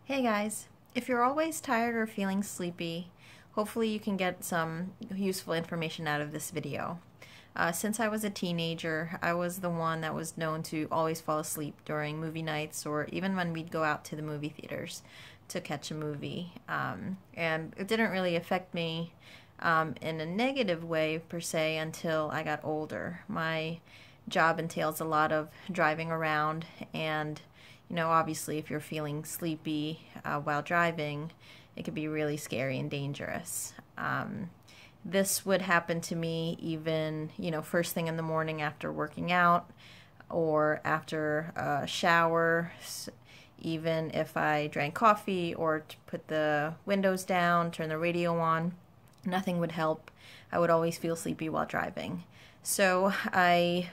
Hey guys, if you're always tired or feeling sleepy, hopefully you can get some useful information out of this video. Since I was a teenager, I was the one that was known to always fall asleep during movie nights or even when we'd go out to the movie theaters to catch a movie. And it didn't really affect me in a negative way per se until I got older. My job entails a lot of driving around, and obviously if you're feeling sleepy while driving, it could be really scary and dangerous. This would happen to me even, first thing in the morning after working out or after a shower, even if I drank coffee or put the windows down, turn the radio on, nothing would help. I would always feel sleepy while driving. So I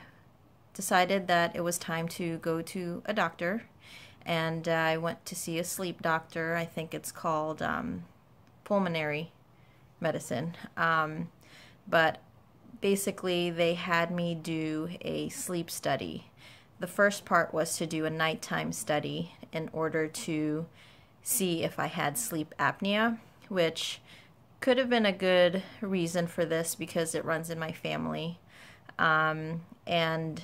decided that it was time to go to a doctor, and I went to see a sleep doctor. I think it's called pulmonary medicine. But basically they had me do a sleep study. The first part was to do a nighttime study in order to see if I had sleep apnea, which could have been a good reason for this because it runs in my family. And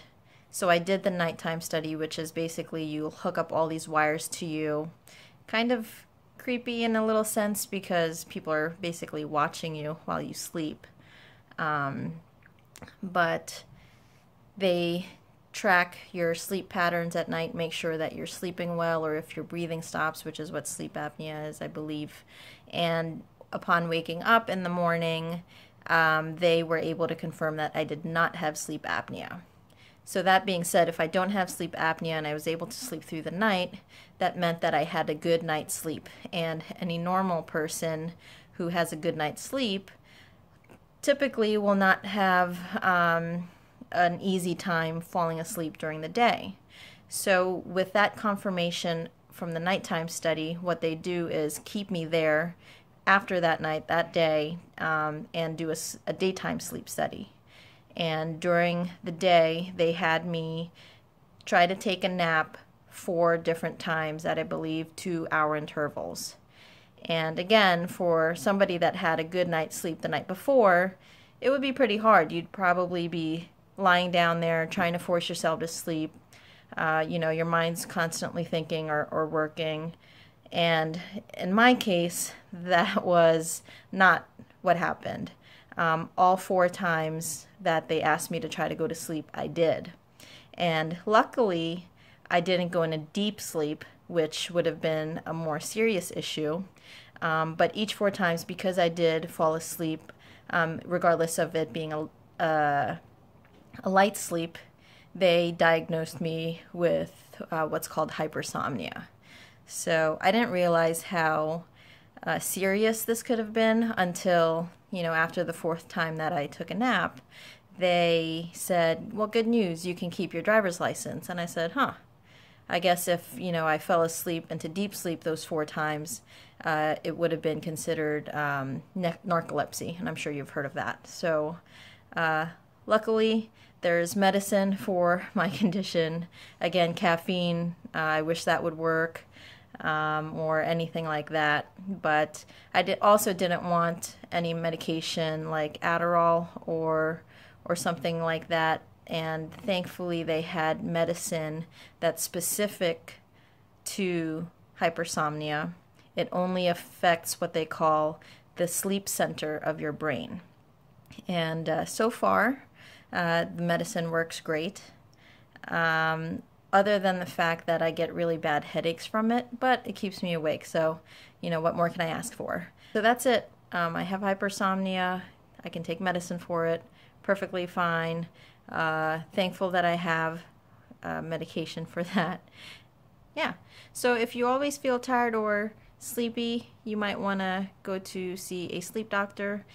so I did the nighttime study, which is basically you hook up all these wires to you. Kind of creepy in a little sense because people are basically watching you while you sleep. But they track your sleep patterns at night, make sure that you're sleeping well, or if your breathing stops, which is what sleep apnea is, I believe. And upon waking up in the morning, they were able to confirm that I did not have sleep apnea. So that being said, if I don't have sleep apnea and I was able to sleep through the night, that meant that I had a good night's sleep. And any normal person who has a good night's sleep typically will not have an easy time falling asleep during the day. So with that confirmation from the nighttime study, what they do is keep me there after that night, that day, and do a daytime sleep study. And during the day, they had me try to take a nap 4 different times at, I believe, 2-hour intervals. And again, for somebody that had a good night's sleep the night before, it would be pretty hard. You'd probably be lying down there trying to force yourself to sleep. Your mind's constantly thinking or working. And in my case, that was not what happened. All 4 times that they asked me to try to go to sleep, I did. And luckily, I didn't go into deep sleep, which would have been a more serious issue. But each 4 times, because I did fall asleep, regardless of it being a light sleep, they diagnosed me with what's called hypersomnia. So I didn't realize how serious this could have been until, after the 4th time that I took a nap. They said, well, good news, you can keep your driver's license. And I said, I guess if, I fell asleep into deep sleep those 4 times, it would have been considered narcolepsy, and I'm sure you've heard of that. So luckily, there's medicine for my condition. Again, caffeine, I wish that would work. Or anything like that, but I also didn't want any medication like Adderall or something like that, and thankfully they had medicine that's specific to hypersomnia. It only affects what they call the sleep center of your brain, and so far the medicine works great. Other than the fact that I get really bad headaches from it, but it keeps me awake, so, what more can I ask for? So that's it. I have hypersomnia. I can take medicine for it. Perfectly fine. Thankful that I have medication for that. Yeah. So if you always feel tired or sleepy, you might want to go to see a sleep doctor.